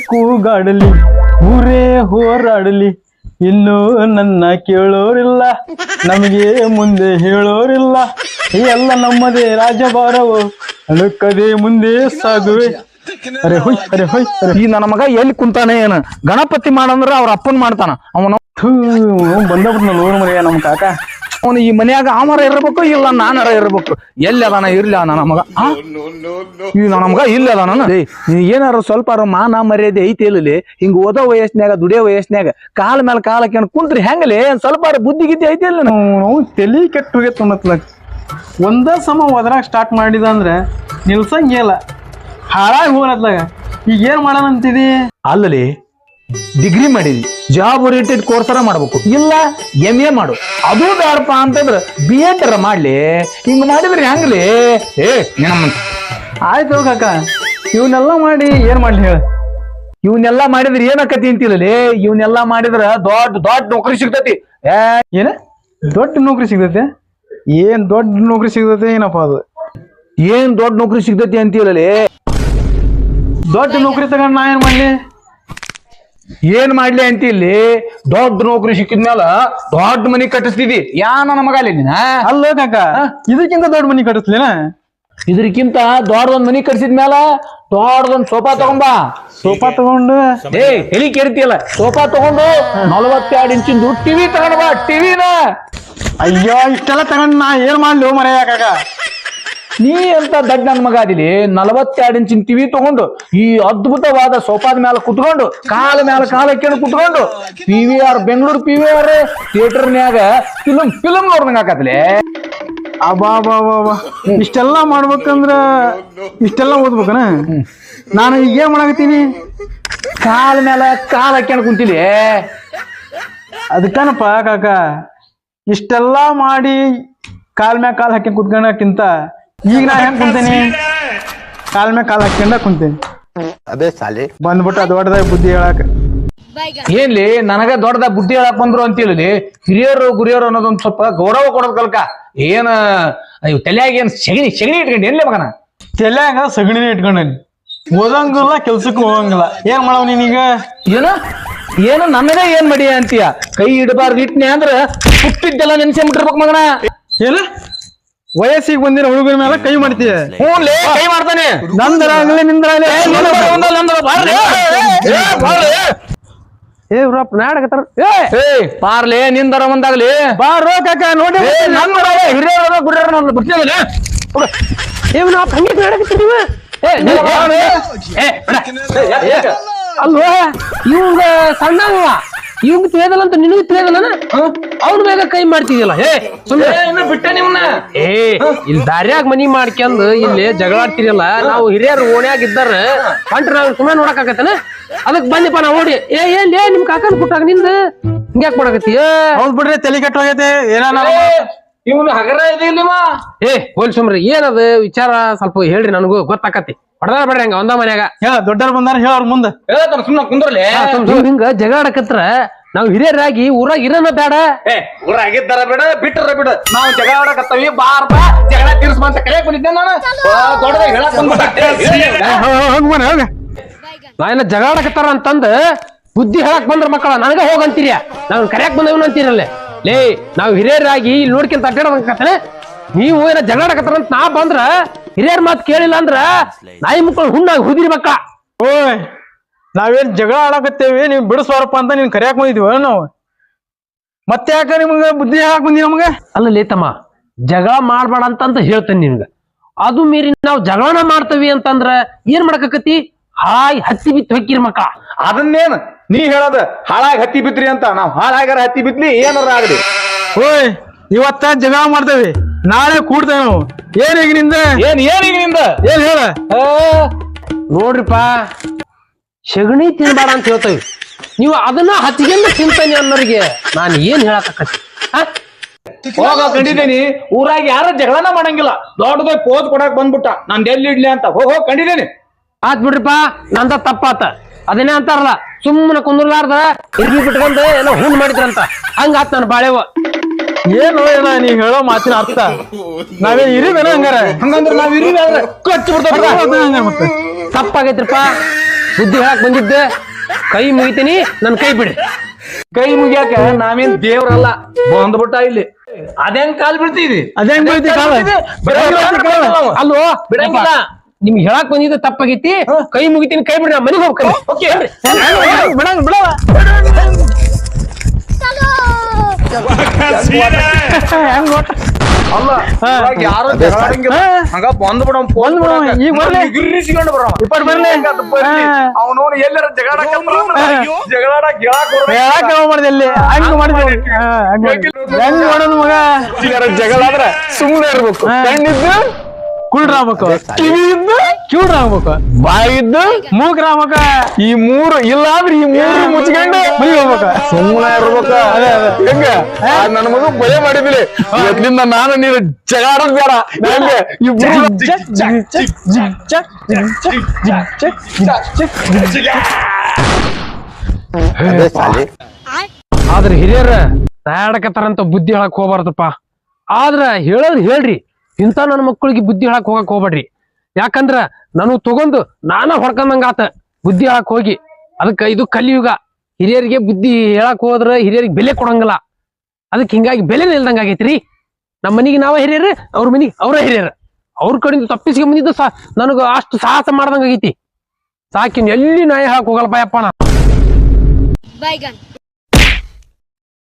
ಕೂಗಾಡಲಿ ಊರೇ ಹೋರಾಡಲಿ ಇನ್ನು ನನ್ನ ಕೇಳೋರಿಲ್ಲ ನಮಗೆ ಮುಂದೆ ಹೇಳೋರಿಲ್ಲ ಎಲ್ಲ ನಮ್ಮದೇ ರಾಜಭಾರವು ಅಳುಕದೆ ಮುಂದೆ ಸಾಗುವೆ. ಅರೆ ಹೊಯ್ ಅರೆ ಹೊಯ್ ಈ ನನ್ನ ಮಗ ಎಲ್ಲಿ ಕುಂತಾನೆ ಏನ ಗಣಪತಿ ಮಾಡಂದ್ರ ಅವ್ರ ಅಪ್ಪನ್ ಮಾಡ್ತಾನ. ಅವನ ಬಂದಬಿಟ್ನ ಲೋನ್ ಮನೆಯ ನಮ್ ಕಾಕ. ಅವನು ಈ ಮನ್ಯಾಗ ಆಮರ ಇರ್ಬೇಕು ಇಲ್ಲ ನಾನರ ಇರ್ಬೇಕು. ಎಲ್ಲಿ ಅದಾನ ಇರ್ಲಿ ನನ್ನ ಮಗ. ಈ ನನ್ನ ಮಗ ಇಲ್ಲಿ ಅದಾನ. ಏನಾರ ಸ್ವಲ್ಪ ಮಾನ ಮರ್ಯಾದೆ ಐತಿ ಇಲ್ಲಿ. ಹಿಂಗ ಓದೋ ವಯಸ್ನ್ಯಾಗ ದುಡಿಯೋ ವಯಸ್ನ್ಯಾಗ ಕಾಲ ಮೇಲೆ ಕಾಲ ಹಾಕ್ಯಾನ ಕುಂತ್ರಿ ಹೆಂಗಲಿ ಸ್ವಲ್ಪ ಬುದ್ಧಿ ಗಿದ್ದಿ ಐತಿ ಇಲ್ಲ. ನಾವು ತಲಿ ಕೆಟ್ಟ ಹೋಗೈತ್ ಅನ್ನತ್ಲಕ್ ಒಂದ ಸಮ ಒದ್ರಾಗ ಸ್ಟಾರ್ಟ್ ಮಾಡಿದ ಅಂದ್ರೆ ನಿಲ್ಸಂಗಿಲ್ಲ ಹಾಳಾಗಿ ಹೋಗ್ಲತ್ಲಾಗ. ಈಗ ಏನ್ ಮಾಡೋಣ ಅಂತಿದಿ? ಅಲ್ಲಲಿ ಡಿಗ್ರಿ ಮಾಡಿದಿ ಜಾಬ್ ಓರಿಯೆಂಟೆಡ್ ಕೋರ್ಸರ ಮಾಡ್ಬೇಕು ಇಲ್ಲ MA ಮಾಡು. ಅದು ಬೇಡಪ್ಪ ಅಂತಂದ್ರ BEd ಮಾಡ್ಲಿ. ಹಿಂಗ ಮಾಡಿದ್ರಿ ಹೆಂಗ್ಲಿ? ಆಯ್ತು ಕಾಕ, ಇವನ್ನೆಲ್ಲ ಮಾಡಿ ಏನ್ ಮಾಡ್ಲಿ ಹೇಳ? ಇವನ್ನೆಲ್ಲಾ ಮಾಡಿದ್ರ ಏನಕತಿ ಅಂತಿಲ್ಲಲಿ. ಇವನ್ನೆಲ್ಲಾ ಮಾಡಿದ್ರ ದೊಡ್ಡ ದೊಡ್ಡ ನೌಕರಿ ಸಿಗ್ತತಿ. ಏನ ದೊಡ್ಡ ನೌಕರಿ ಸಿಗ್ತೈತೆ? ಏನ್ ದೊಡ್ಡ ನೌಕರಿ ಸಿಗ್ತೈತೆ ಏನಪ್ಪ ಅದು? ಏನ್ ದೊಡ್ಡ ನೌಕರಿ ಸಿಗ್ತತಿ ಅಂತಿಲ್ಲಲಿ. ದೊಡ್ಡ ನೌಕರಿ ತಗೊಂಡ್ ನಾ ಏನ್ ಮಾಡ್ಲಿ? ಏನ್ ಮಾಡ್ಲಿ ಅಂತ ಇಲ್ಲಿ ದೊಡ್ಡ ನೌಕರಿ ಸಿಕ್ಕಿದ್ಮೇಲ ದೊಡ್ಡ ಮನಿ ಕಟ್ಟಿಸ್ತಿದಿ. ಯಾ ನನ್ನ ಮಗ ಅಲ್ಲಿ ನೀನ? ಅಲ್ಲ ಕಾಕ, ಇದಕ್ಕಿಂತ ದೊಡ್ಡ ಮನಿ ಕಟ್ಟಿಸ್ಲೇನ? ಇದಕ್ಕಿಂತ ದೊಡ್ಡದೊಂದ್ ಮನಿ ಕಟ್ಸಿದ್ಮೇಲ ದೊಡ್ಡದೊಂದ್ ಸೋಫಾ ತಗೊಂಬಾ. ಸೋಫಾ ತಗೊಂಡು ಎಲಿ ಕೇಳ್ತಿಯಲ್ಲ, ಸೋಫಾ ತಗೊಂಡು 42 ಇಂಚಿಂದು ಟಿವಿ ತಗೊಂಡ್ ಬಾ. ಟಿವಿನ ಅಯ್ಯೋ ಇಷ್ಟೆಲ್ಲ ತಗೊಂಡ್ ನಾ ಏನ್ ಮಾಡ್ಲಿ ಮರೆಯ ಕಾಕ? ನೀ ಅಂತ ದೊಡ್ಡ ನನ್ ಮಗ ಅದಿಲಿ 42 ಇಂಚಿನ ಟಿವಿ ತಗೊಂಡು ಈ ಅದ್ಭುತವಾದ ಸೋಫಾದ ಮೇಲೆ ಕುತ್ಕೊಂಡು ಕಾಲ ಮೇಲೆ ಕಾಲ ಹಾಕ್ಕೊಂಡು ಕುತ್ಕೊಂಡು PVR ಬೆಂಗಳೂರು PVR ಥಿಯೇಟರ್ನ್ಯಾಗ ಫಿಲಂ ನೋಡ್ದಂಗ ಆಕತ್ಲೆ. ಅಬಾ ಇಷ್ಟೆಲ್ಲ ಮಾಡ್ಬೇಕಂದ್ರ ಇಷ್ಟೆಲ್ಲ ಓದ್ಬೇಕನ? ನಾನು ಈಗ ಏನ್ ಮಾಡಕತ್ತೀನಿ? ಕಾಲ ಮೇಲೆ ಕಾಲ ಹಾಕ್ಕೊಂಡು ಕುಂತಿಲಿ. ಅದಕ್ಕನಪ್ಪ ಕಾಕ, ಇಷ್ಟೆಲ್ಲ ಮಾಡಿ ಕಾಲ್ ಮ್ಯಾಗ ಕಾಲ್ ಹಾಕಿ ಕುತ್ಕೊಂಡಕ್ಕಿಂತ ಈಗ ನಾ ಹೆಂಗ್ ಕುಂತೇನಿ? ಕಾಲ್ ಮ್ಯಾಗ ಕಾಲ್ ಹಾಕ್ಕೊಂಡ ಕುಂತೇನಿ. ಅದೇ ಸಾಲಿ ಬಂದ್ಬಿಟ್ಟು ದೊಡ್ಡದಾಗ ಬುದ್ಧಿ ಹೇಳಾಕ. ಏನ್ಲಿ ನನಗ ದೊಡ್ಡದ ಬುದ್ಧಿ ಹೇಳಕ್ ಬಂದ್ರು ಅಂತಿಲ್ಲಿ. ಹಿರಿಯರು ಗುರಿಯರು ಅನ್ನೋದೊಂದ್ ಸ್ವಲ್ಪ ಗೌರವ ಕೊಡೋದ್ ಕಲ್ಕ. ಏನ ತಲೆಯಾಗ ಏನ್ ಸೆಗಣಿ ಇಟ್ಕೊಂಡು ಏನ್ಲೇ ಮಗನ? ತಲೆಯಾಗ ಸಗಣಿನೇ ಇಟ್ಕೊಂಡೇನಿ. ಓದಂಗಿಲ್ಲ, ಕೆಲ್ಸಕ್ಕೂ ಹೋಗಂಗಿಲ್ಲ. ಏನ್ ಮಾಡವ್ ನೀನೀಗ? ಏನು ನನ್ನದೇ ಏನ್ ಮಡಿಯ ಅಂತೀಯ? ಕೈ ಇಡಬಾರ್ದು ಇಟ್ನೆ ಅಂದ್ರ ಹುಟ್ಟಿದ್ದೆಲ್ಲ ನೆನ್ಸೆಂಬಿಟ್ಟಿರ್ಬೇಕು ಮಗನ. ಏನ ವಯಸ್ಸಿಗೆ ಬಂದಿರೋ ಹುಡುಗರ ಮೇಲೆ ಕೈ ಮಾಡ್ತೀಯ? ಹ್ಞೂನ್ಲೇ, ಕೈ ಮಾಡ್ತಾನೆ. ನಂದರಾಗ್ಲಿ ನಿಂದ್ರಾಗ್ಲಿ ನಾಡಕತ್ತಾರ. ಪಾರ್ಲೆ ನಿಂದರ ಒಂದಾಗ್ಲಿ ಬಾರೋ ಕಾಕ ನೋಡಿ. ಹಿರಿಯರ ಗುರಿಯರ ಬರ್ತೀವಿ. ಅಲ್ವಾ ಇವಂಗ ಸಣ್ಣವ ಇವಂಗ ತಿಳಿಯದಲ್ಲ ಅಂತ ನಿನಗೂ ತಿಳಿಯದಲ್ಲ. ಅವ್ನ ಬೇಗ ಕೈ ಮಾಡ್ತಿದ್ಯಲ್ಲ. ಬಿಟ್ಟೆ ನಿಮ್ನ. ಇಲ್ಲಿ ದಾರ್ಯಾಗ ಮನಿ ಮಾಡ್ಕೊಂಡ್ ಇಲ್ಲಿ ಜಗಳಾಡ್ತಿರಲ್ಲ. ನಾವು ಹಿರಿಯರು ಓಣ್ಯಾಗ ಇದ್ದಾರ ಹೊಂಟ್ರ ನಾವ್ ಸುಮ್ಮನೆ ನೋಡಕ್ ಆಗತ್ತನ? ಅದಕ್ ಬಂದಿಪ್ಪ ನಾವ್ ಓಡಿ. ಏನ್ ನಿಮ್ ಕಾಕನ್ ಕೊಟ್ಟಾಗ ನಿಂದ ಹಿಂಗ್ಯಾಕ್ ಮಾಡಕತ್ತಿ? ಹೌದ್ ಬಿಡ್ರಿ, ತಲೆ ಕೆಟ್ಟ ಹೋಗೈತೆ. ಇವನು ಹಗರ ಇದಿಲ್ಲಮ್ಮ. ಹೋಲ್ ಸುಮ್ರಿ, ಏನದ ವಿಚಾರ ಸ್ವಲ್ಪ ಹೇಳ್ರಿ, ನನಗೂ ಗೊತ್ತಾಕತಿ. ಹೊಡೆದಾರ ಬೇಡ್ರಿ ಹಂಗ ಒಂದ ಮನ್ಯಾಗ. ಹೇಳ, ದೊಡ್ಡವ್ರ ಬಂದಾರ ಹೇಳವ್ರ ಮುಂದ. ಹೇಳ್ತಾನ ಸುಮ್ನ ಕುಂದ್ರಲಿ. ಹಿಂಗ ಜಗಳಾಡಕತ್ರ ನಾವ್ ಹಿರಿಯರಾಗಿ ಊರಾಗ ಇರೋಣ ಬೇಡ. ಊರಾಗಿದ್ದಾರ ಬೇಡ, ಬಿಟ್ಟರ ಬಿಡ. ನಾವು ಜಗಳ ಆಡಕತ್ತವಿ, ಬಾರ್ ಬಾ ಜಗಳ ತೀರ್ಸ್ಬಂತ ಕರೆಯಕ್ ಬಂದಿದ್ದೆ ನಾನು. ದೊಡ್ಡದಾಗ ಹೇಳಕ್ ಬಂದ್ಬಿಟ್ಟ. ನಾ ಏನ ಜಗಳಾಡಕತ್ತಾರ ಅಂತಂದ ಬುದ್ಧಿ ಹೇಳಕ್ ಬಂದ್ರ ಮಕ್ಕಳ ನನಗ ಹೋಗಂತೀರಿ. ನಾವ್ ಕರೆಯಕ್ ಬಂದವನು ಅಂತೀರಲ್ಲೇ. ಲೇ, ನಾವ್ ಹಿರಿಯರಾಗಿ ಇಲ್ಲಿ ನೋಡ್ಕೊಂತ ಅಡ್ಡಾಡಕತ್ತಾನೆ. ನೀವು ಏನ ಜಗಳಾಡಕತ್ತಾರ ಅಂತ ನಾ ಬಂದ್ರ ಹಿರಿಯರ್ ಮಾತ್ ಕೇಳಿಲ್ಲ ಅಂದ್ರ ನಾಯಿ ಮಕ್ಕಳು ಹುಣ್ಣಾಗಿ ಹುದಿರಿ ಮಕ್ಕಳ. ಓಯ್, ನಾವೇನ್ ಜಗಳ ಆಡಕತ್ತೇವಿ, ನೀವ್ ಬಿಡಿಸ್ವಾರಪ್ಪ ಅಂತ ನೀನ್ ಕರೆಯಾಕ್ ಬಂದಿದ್ವಿ ನಾವು. ಮತ್ತೆ ಯಾಕ ನಿಮ್ಗ ಬುದ್ಧಿ ಹಾಕ್ ಬಂದಿ ನಮ್ಗ? ಅಲ್ಲ ಲೇತಮ್ಮ, ಜಗಳ ಮಾಡ್ಬೇಡ ಅಂತ ಹೇಳ್ತೇನೆ ನಿನ್ಗ. ಅದು ಮೀರಿ ನಾವ್ ಜಗಳನ ಮಾಡ್ತವಿ ಅಂತಂದ್ರ ಏನ್ ಮಾಡಕತ್ತಿ? ಹಾಯ್ ಹತ್ತಿ ಬಿತ್ತು ಹೊಕ್ಕಿರಿ ಮಕ್ಕಳ. ಅದನ್ನೇನ್ ನೀ ಹೇಳದ ಹಾಳಾಗಿ ಹತ್ತಿ ಬಿತ್ರಿ ಅಂತ? ನಾವ್ ಹಾಳಾಗಾರ ಹತ್ತಿ ಬಿತ್ಲಿ ಏನಾರ ಆಗಲಿ. ಓಯ್, ಇವತ್ತ ಜಗಳ ಮಾಡ್ತೇವಿ, ನಾಳೆ ಕೂಡ್ತೇವೆ ನಾವು. ಏನ್ ಈಗ ನಿಂದ? ಏನ್ ಹೇಳ? ನೋಡ್ರಿಪ್ಪ, ಸಗಣಿ ತಿನ್ಬೇಡ ಅಂತ ಹೇಳ್ತೇವಿ. ನೀವು ಅದನ್ನ ಹತ್ತಿಗೆಲ್ಲ ತಿಂತಾನೆ ಅನ್ನೋರಿಗೆ ನಾನು ಏನ್ ಹೇಳಕತ್ತಿ? ಹೋಗ ಕಂಡಿದ್ದೇನಿ. ಊರಾಗ ಯಾರ ಜಗಳನ ಮಾಡಂಗಿಲ್ಲ. ದೊಡ್ಡದಾಗ ಪೋಸ್ ಕೊಡಕ್ ಬಂದ್ಬಿಟ್ಟ, ನಾನ್ ಎಲ್ಲಿ ಇಡ್ಲಿ ಅಂತ. ಹೋಗ್ ಕಂಡಿದ್ದೇನಿ. ಆತ್ ಬಿಡ್ರಿಪ್ಪ, ನಂದ ತಪ್ಪಾತ. ಅದನ್ನೇ ಅಂತಾರಲ್ಲ, ಸುಮ್ಮನೆ ಕುಂದ್ರಲಾರ್ದ ಇರ್ಲಿ ಬಿಟ್ಕೊಂಡ ಏನೋ ಹುಣ್ ಮಾಡಿದ್ರಂತ. ಹಂಗಾತ್ ನಾನು ಬಾಳೆವ. ಏನು ನೀ ಹೇಳೋ ಮಾತಿನ ಅರ್ಥ? ನಾವೇನ್ ಇರಿವೇನ ಹಂಗಾರ? ಹಂಗಂದ್ರ ನಾವ್ ಇರಿ ಕಚ್ಚಿ ಬಿಡ್ತಾರ. ತಪ್ಪಾಗೈತ್ರಿಪ್ಪ. ಬುದ್ಧಿ ಹೇಳಕ್ ಬಂದಿದ್ದೆ ಕೈ ಮುಗಿತೀನಿ ನನ್ ಕೈ ಬಿಡಿ. ಕೈ ಮುಗಿಯಾಕ ನಾವೇನ್ ದೇವ್ರಲ್ಲ ಬಂದ್ಬಿಟ್ಟ ಇಲ್ಲಿ ಅದೇಂಗ್ ಕಾಲ್ ಬಿಡ್ತೀವಿ ಅದೇನ್ ಬೀಳ್ತಿ ಕಾಲ ಅಲ್ವೋ ಬಿಡಂಗಿಲ್ಲ. ನಿಮ್ಗೆ ಹೇಳಕ್ ಬಂದಿದ್ದೆ ತಪ್ಪಾಗೈತಿ. ಕೈ ಮುಗಿತೀನಿ ಕೈ ಬಿಡಿ, ನಾ ಮನೆಗೆ ಹೋಗ್ತೀನಿ. ಬಿಡಂಗ ಬಿಡವ ಹೆಂಗ್ ಗೊತ್ತ ಅಲ್ಲ ಯಾರು ಹಂಗ ಬಂದ್ ಬಿಡ ಈಗ ಬರ್ಲಿ. ಗಿರ್ರಿಸ್ಕೊಂಡು ಬರೋ ಇಪ್ಪಟ್ ಬರ್ಲಿ. ಅವನು ಎಲ್ಲಾರ ಜಗಳಾಡಕ್ ಹೇಳಕ್ ಮಾಡಿದೆ ಇಲ್ಲಿ ಹಂಗ ಮಾಡಿದ್ವಿ. ಹೆಂಗ್ ಮಾಡೋದು ಮಗ? ಜಗಳಾದ್ರ ಸುಮ್ಮನೆ ಇರ್ಬೇಕು. ಕಣ್ಣಿದ್ದು ಕುಳ್ರಾಗ್ಬೇಕು, ಕಿವಿ ಇದ್ದು ಕಿವ್ರಾಗ್ಬೇಕು, ಬಾಯಿ ಇದ್ದು ಮೂಗ್ರಾಗ್ಬೇಕ. ಈ ಮೂರು ಇಲ್ಲ ಅಂದ್ರೆ ಈ ಮೂರು ಮುಚ್ಕೊಂಡು ಮನೆಗೆ ಹೋಗ್ಬೇಕ. ಸುಮ್ಮನೆ ಇರ್ಬೇಕ. ಹೆಂಗ ನನ್ನ ಮಗ ಭಯ ಮಾಡಿದ್ರಿ ಎದ್ಲಿಂದ ನಾನು ನೀನು ಜಗಾಡೋದ್ ಬೇಡ. ಹೆಂಗ ಇಬ್ರು ಆದ್ರ ಹಿರಿಯರ ತಯಾಡಕತ್ತಾರಂತ ಬುದ್ಧಿ ಹೇಳಕ್ ಹೋಗ್ಬಾರ್ದಪ್ಪ. ಆದ್ರ ಹೇಳೋದ್ ಹೇಳ್ರಿ, ಇಂಥ ನನ್ನ ಮಕ್ಕಳಿಗೆ ಬುದ್ಧಿ ಹೇಳಕ್ ಹೋಗಕ್ ಹೋಗ್ಬೇಡ್ರಿ. ಯಾಕಂದ್ರ ನಾನು ತಗೊಂಡು ನಾನ ಹೊಡ್ಕೊಂಡಂಗ ಆತ ಬುದ್ಧಿ ಹೇಳಕ್ ಹೋಗಿ. ಅದಕ್ಕ ಇದು ಕಲಿಯುಗ. ಹಿರಿಯರಿಗೆ ಬುದ್ಧಿ ಹೇಳಕ್ ಹೋದ್ರ ಹಿರಿಯರಿಗೆ ಬೆಲೆ ಕೊಡಂಗಿಲ್ಲ. ಅದಕ್ಕೆ ಹಿಂಗಾಗಿ ಬೆಲೆ ನಿಲ್ದಂಗ ಆಗೈತ್ರಿ. ನಮ್ಮ ಮನಿಗೆ ನಾವ ಹಿರಿಯರು, ಅವ್ರ ಮನಿಗೆ ಅವ್ರ ಹಿರಿಯರು. ಅವ್ರ ಕಡೆಯಿಂದ ತಪ್ಪಿಸ್ಕೊಂಡ್ ಬಂದಿದ್ದು ನನಗ ಅಷ್ಟು ಸಾಹಸ ಮಾಡ್ದಂಗ ಆಗೈತಿ. ಸಾಕಿನ್ ಎಲ್ಲಿ ನಾಯಿ ಹೇಳಕ್ ಹೋಗಲ್ಲಪ್ಪ ಯಪ್ಪ ನಾ. Bygone.